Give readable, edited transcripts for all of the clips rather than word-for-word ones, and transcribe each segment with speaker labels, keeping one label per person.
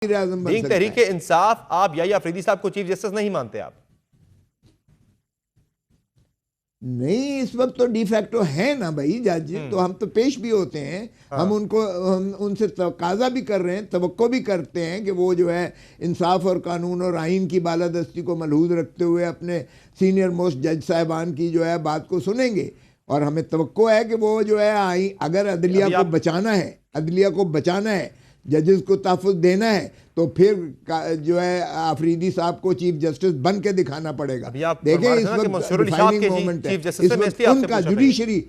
Speaker 1: वज़ीर-ए-आज़म बन
Speaker 2: लीग
Speaker 1: सकता
Speaker 2: तहरीक
Speaker 1: है।
Speaker 2: इंसाफ आप या अफरीदी साहब को चीफ जस्टिस नहीं मानते आप?
Speaker 1: नहीं, इस वक्त तो डिफैक्टो है ना भाई जज, तो हम तो पेश भी होते हैं।
Speaker 2: हाँ।
Speaker 1: हम उनसे तकाजा भी कर रहे हैं, तवक्को भी करते हैं कि वो जो है इंसाफ और कानून और आइन की बालादस्ती को मलहूज रखते हुए अपने सीनियर मोस्ट जज साहिबान की जो है बात को सुनेंगे। और हमें तवक्को है कि वो जो है अगर अदलिया को बचाना है, अदलिया को बचाना है, जजेस को तहफ़्फ़ुज़ देना है, तो फिर जो है अफरीदी साहब को चीफ जस्टिस बन के दिखाना पड़ेगा। देखें इस वक्त डिफाइनिंग मोमेंट है, इस वक्त उनका जुडिशरी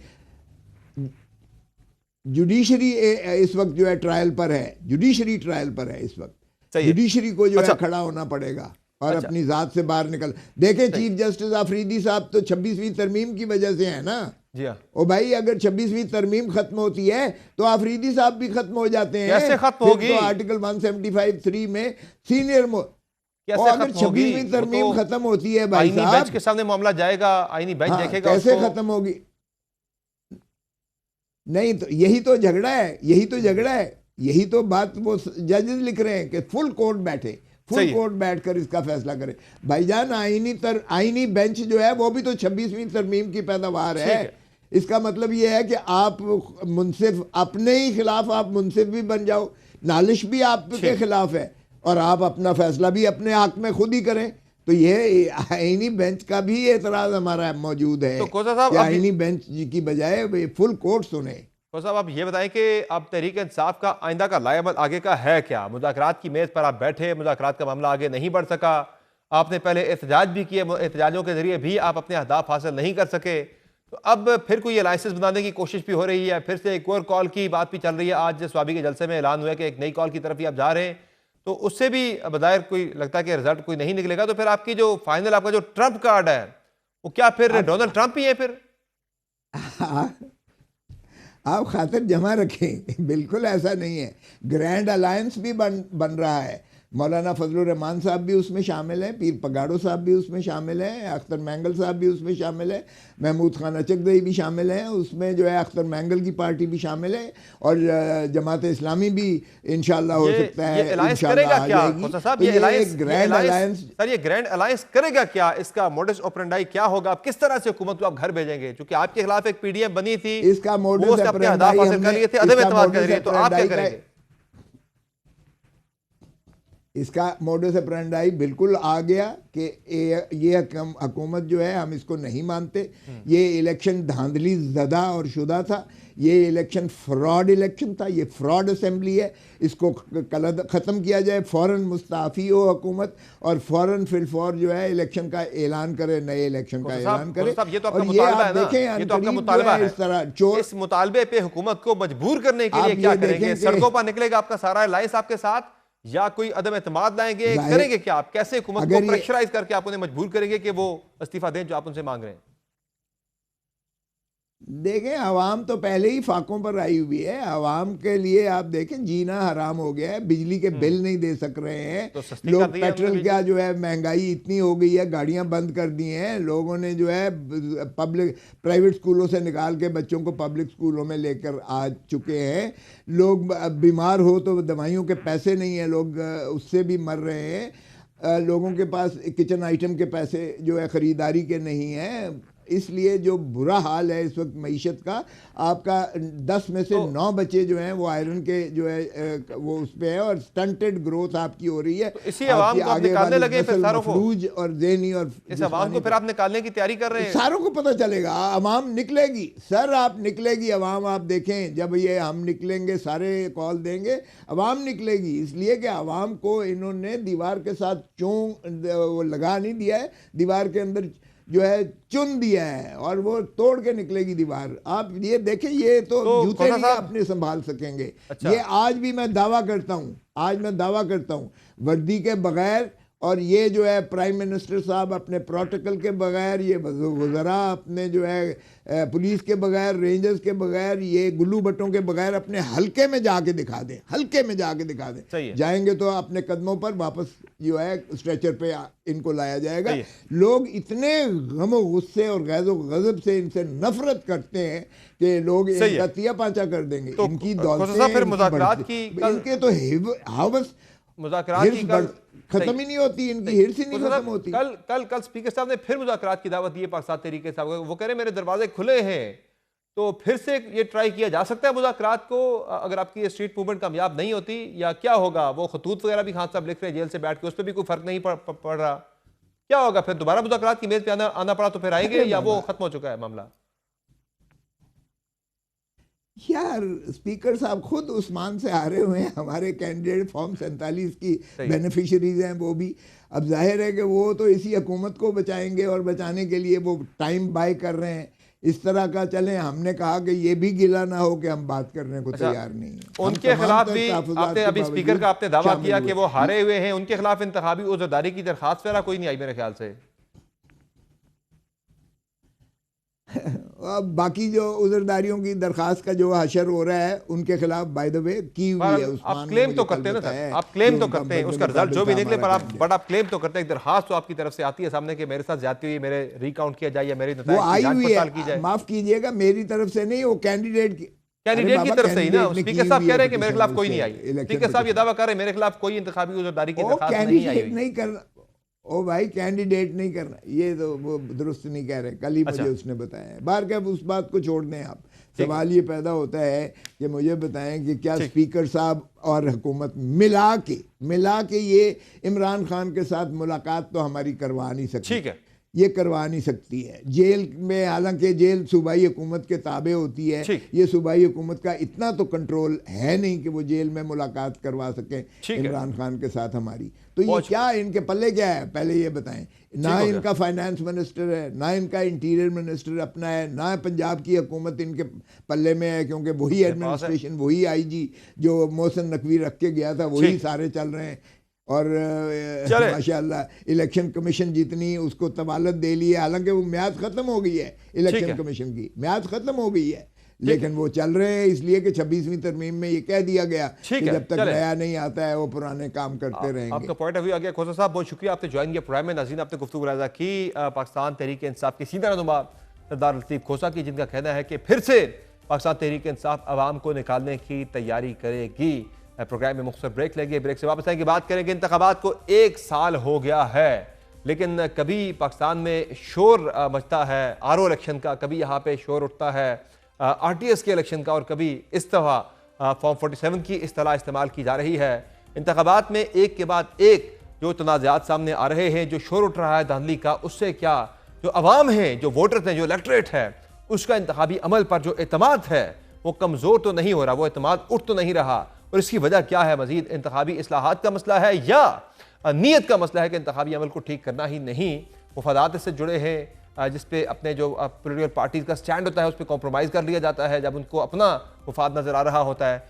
Speaker 1: इस वक्त जो है ट्रायल पर है, जुडिशरी ट्रायल पर है इस वक्त। जुडिशरी को जो है खड़ा होना पड़ेगा और अपनी जात से बाहर निकल। देखें चीफ जस्टिस अफरीदी साहब तो 26वीं तरमीम की वजह से है ना।
Speaker 2: जी हाँ।
Speaker 1: ओ भाई, अगर 26वीं तरमीम खत्म होती है तो अफरीदी साहब भी खत्म हो जाते हैं।
Speaker 2: कैसे खत्म होगी?
Speaker 1: तो आर्टिकल 175(3) में सीनियर और अगर 26वीं तरमीम खत्म होती है भाई साहब,
Speaker 2: बेंच के सामने मामला जाएगा, आईनी बेंच देखेगा
Speaker 1: कैसे खत्म होगी? नहीं तो यही तो झगड़ा है, यही तो झगड़ा है, यही तो बात वो जजेस लिख रहे हैं कि फुल कोर्ट बैठे, फुल कोर्ट बैठकर इसका फैसला करे। भाईजान आईनी बेंच जो है वो भी तो 26वीं तरमीम की पैदावार है। इसका मतलब ये है कि आप मुनसिफ अपने ही खिलाफ आप मुनसिफ भी बन जाओ, नालिश भी आपके खिलाफ है और आप अपना फैसला भी अपने हक में खुद ही करें। तो ये आईनी बेंच का भी एतराज हमारा मौजूद है। तो आईनी बेंच की बजाय फुल कोर्ट सुने।
Speaker 2: तो साहब आप ये बताएं कि अब तहरीक इंसाफ का आइंदा का लायमत आगे का है क्या? मुज़ाकरात की मेज पर आप बैठे, मुज़ाकरात का मामला आगे नहीं बढ़ सका, आपने पहले एहतजाज भी किए, एहतजाजों के जरिए भी आप अपने अहदाफ हासिल नहीं कर सके, तो अब फिर कोई अलाइंसेस बनाने की कोशिश भी हो रही है, फिर से एक और कॉल की बात भी चल रही है। आज स्वाबी के जलसे में ऐलान हुआ कि एक नई कॉल की तरफ ही आप जा रहे हैं, तो उससे भी बज़ाहिर कोई लगता है कि रिजल्ट कोई नहीं निकलेगा। तो फिर आपकी जो फाइनल आपका जो ट्रम्प कार्ड है वो क्या फिर डोनाल्ड ट्रंप ही है? फिर
Speaker 1: आप खातिर जमा रखें, बिल्कुल ऐसा नहीं है। ग्रैंड अलायंस भी बन रहा है। मौलाना फजलुर रहमान साहब भी उसमें शामिल हैं, पीर पगाड़ो साहब भी उसमें शामिल हैं, अख्तर मैंगल साहब भी उसमें शामिल है, महमूद खान अचकदई भी शामिल हैं उसमें, जो है अख्तर मैंगल की पार्टी भी शामिल है और जमात इस्लामी भी इंशाल्लाह हो सकता है।
Speaker 2: ये ग्रैंड अलायंस करेगा क्या? इसका मोडस ऑपरेंडाई क्या होगा? किस तरह से हुकूमत को आप घर भेजेंगे? क्योंकि आपके खिलाफ एक पीडीएफ बनी थी,
Speaker 1: इसका मोडस इसका मोडस ऑपरेंडाई बिल्कुल आ गया कि ये हुकूमत जो है हम इसको नहीं मानते। ये इलेक्शन धांधली ज़दा और शुदा था, ये इलेक्शन फ्रॉड इलेक्शन था, ये फ्रॉड असेंबली है, इसको ख़त्म किया जाए, फ़ौरन मुस्ताफ़ी हो हुकूमत और फ़ौरन फिलफौर जो है इलेक्शन का ऐलान करे, नए इलेक्शन का ऐलान करे।
Speaker 2: ये तो आपका मुतालबा है ना, ये तो आपका मुतालबा है। इस मुतालबे पे हुकूमत को मजबूर करने के लिए क्या करेंगे? सड़कों पर निकलेगा आपका सारा अलायंस आपके साथ, या कोई अदम एतमाद लाएंगे? करेंगे क्या आप? कैसे हुकूमत को प्रेशराइज करके आप उन्हें मजबूर करेंगे कि वो इस्तीफा दें जो आप उनसे मांग रहे हैं?
Speaker 1: देखें, आवाम तो पहले ही फाकों पर आई हुई है। आवाम के लिए आप देखें जीना हराम हो गया है, बिजली के बिल नहीं दे सक रहे हैं
Speaker 2: तो
Speaker 1: लोग, पेट्रोल का जो है महंगाई इतनी हो गई है, गाड़ियां बंद कर दी हैं लोगों ने, जो है प्राइवेट स्कूलों से निकाल के बच्चों को पब्लिक स्कूलों में लेकर आ चुके हैं। लोग बीमार हो तो दवाइयों के पैसे नहीं है, लोग उससे भी मर रहे हैं। लोगों के पास किचन आइटम के पैसे जो है ख़रीदारी के नहीं है। इसलिए जो बुरा हाल है इस वक्त मईशत का, आपका 10 में से 9 बच्चे जो हैं वो आयरन के जो है वो उस पे है और स्टंटेड ग्रोथ आपकी हो रही है।
Speaker 2: तो इसी आवाम को आप निकालने लगे फिर सारों को,
Speaker 1: और ज़हनी और
Speaker 2: इस आवाम को फिर आप निकालने की तैयारी कर रहे हैं।
Speaker 1: सारों को पता चलेगा, आवाम निकलेगी सर, आप निकलेगी आवाम। आप देखें जब ये हम निकलेंगे सारे कॉल देंगे, आवाम निकलेगी। इसलिए कि आवाम को इन्होंने दीवार के साथ वो लगा नहीं दिया है, दीवार के अंदर जो है चुन दिया है और वो तोड़ के निकलेगी दीवार। आप ये देखें, ये तो जूते नहीं अपने संभाल सकेंगे। ये आज भी मैं दावा करता हूँ, आज मैं दावा करता हूँ वर्दी के बगैर, और ये जो है प्राइम मिनिस्टर साहब अपने प्रोटोकॉल के बगैर, ये वज़रा अपने जो है पुलिस के बगैर, रेंजर्स के बगैर, ये गुल्लू भट्टों के बगैर अपने हल्के में जाके दिखा दें, हल्के में जाके दिखा दें। जाएंगे तो अपने कदमों पर वापस जो है स्ट्रेचर पे इनको लाया जाएगा। लोग इतने गम गुस्से और गैज़ो गज़ब से इनसे नफरत करते हैं कि लोग इनका तिया पांचा कर देंगे। इनकी दौलतें, इनके तो हवस
Speaker 2: मुज़ाकरात की
Speaker 1: हिर्स खत्म ही नहीं होती, इनकी हिर्स ही नहीं खत्म होती।
Speaker 2: कल कल कल स्पीकर साहब ने फिर मुज़ाकरात की दावत दी है पाकिस्तान तहरीक इंसाफ को। वो कह रहे मेरे दरवाजे खुले हैं, तो फिर से ये ट्राई किया जा सकता है मुज़ाकरात को अगर आपकी स्ट्रीट मूवमेंट कामयाब नहीं होती, या क्या होगा? वो खतूत वगैरह भी खान साहब लिख रहे हैं जेल से बैठ के, उस पर भी कोई फर्क नहीं पड़ रहा। क्या होगा फिर? दोबारा मुज़ाकरात की मेज पे आना पड़ा तो फिर आएंगे, या वो खत्म हो चुका है मामला?
Speaker 1: यार स्पीकर साहब खुद उस्मान से हारे हुए हैं, हमारे कैंडिडेट फॉर्म 47 की बेनिफिशरीज हैं वो भी। अब जाहिर है कि वो तो इसी हुकूमत को बचाएंगे और बचाने के लिए वो टाइम बाय कर रहे हैं। इस तरह का चलें, हमने कहा कि ये भी गिला ना हो कि हम बात करने को तैयार नहीं हैं।
Speaker 2: उनके खिलाफ भी आपने अभी स्पीकर का आपने दावा किया कि वो हारे हुए हैं, उनके खिलाफ इंतखाबी उज़रदारी की दरखास्त वगैरह कोई नहीं आई मेरे ख्याल से।
Speaker 1: अब बाकी जो उज़रदारियों की दरखास्त का जो हशर हो रहा है उनके खिलाफ बाय द वे की हुई है।
Speaker 2: आप क्लेम तो करते हैं ना सर, आप क्लेम तो करते हैं, उसका रिजल्ट जो भी निकले पर आप क्लेम तो करते हैं। एक दरखास्त तो आपकी तरफ से आती है सामने कि मेरे साथ ज्यादती हुई, मेरे रिकाउंट किया जाए या मेरी
Speaker 1: वो आई हुई है। माफ कीजिएगा, मेरी तरफ से नहीं, वो कैंडिडेट की
Speaker 2: तरफ से ही ना। स्पीकर साहब कह रहे हैं कि मेरे खिलाफ कोई नहीं आई। स्पीकर साहब ये दावा कर रहे हैं मेरे खिलाफ कोई इंतखाबी उज़रदारी की दरखास्त नहीं आई।
Speaker 1: नहीं करना ओ भाई, कैंडिडेट नहीं करना, ये तो वो दुरुस्त नहीं कह रहे। कल ही मुझे उसने बताया। बाहर क्या, उस बात को छोड़ दें आप। सवाल ये पैदा होता है कि मुझे बताएं कि क्या स्पीकर साहब और हुकूमत मिला के ये इमरान खान के साथ मुलाकात तो हमारी करवा नहीं सकती।
Speaker 2: ठीक है,
Speaker 1: ये करवा नहीं सकती है। जेल में, हालांकि जेल सूबाई हुकूमत के ताबे होती है, ये सूबाई हुकूमत का इतना तो कंट्रोल है नहीं कि वो जेल में मुलाकात करवा सकें इमरान खान के साथ हमारी। तो ये क्या इनके पल्ले क्या है, पहले ये बताएं। ना इनका फाइनेंस मिनिस्टर है, ना इनका इंटीरियर मिनिस्टर अपना है, ना पंजाब की हुकूमत इनके पल्ले में है, क्योंकि वही एडमिनिस्ट्रेशन, वही IG जो मोहसिन नकवी रख के गया था, वही सारे चल रहे हैं। और माशाअल्लाह इलेक्शन कमीशन जितनी उसको तवालत दे ली है, हालांकि वो म्याद खत्म हो गई है, इलेक्शन कमीशन की म्याद खत्म हो गई है, लेकिन वो चल रहे हैं इसलिए कि 26वीं तरमीम में ये कह दिया गया कि जब तक नया नहीं आता है वो पुराने काम करते रहेंगे।
Speaker 2: आपका पॉइंट ऑफ व्यू आ गया। खोसा साहब बहुत शुक्रिया, आपने ज्वाइन किया प्रोग्राम में। नाज़रीन, आपने गुफ्तगू राज़ा की पाकिस्तान तहरीक इंसाफ के सीनियर रहनुमा सरदार लतीफ़ खोसा की, जिनका कहना है कि फिर से पाकिस्तान तहरीक इंसाफ अवाम को निकालने की तैयारी करेगी। प्रोग्राम में मुख्तसर ब्रेक लेंगे, ब्रेक से वापस आएंगे, बात करेंगे। इंतखाबात को 1 साल हो गया है, लेकिन कभी पाकिस्तान में शोर मचता है RO इलेक्शन का, कभी यहाँ पे शोर उठता है RTS के इलेक्शन का, और कभी इस तरह फॉर्म 47 की इस्तेलाह इस्तेमाल की जा रही है। इंतखाबात में एक के बाद एक जो तनाज़ात सामने आ रहे हैं, जो शोर उठ रहा है धांधली का, उससे क्या जो अवाम है, जो वोटर्स हैं, जो इलेक्टोरेट है, उसका इंतखाबी अमल पर जो एतमाद है वो कमज़ोर तो नहीं हो रहा, वो एतमाद उठ तो नहीं रहा। और इसकी वजह क्या है? मजीद इंतखाबी इस्लाहात का मसला है या नीयत का मसला है कि इंतखाबी अमल को ठीक करना ही नहीं? मुफादात इससे जुड़े हैं, जिसपे अपने जो पोलिटिकल पार्टीज का स्टैंड होता है उस पर कॉम्प्रोमाइज़ कर लिया जाता है जब उनको अपना मुफाद नज़र आ रहा होता है।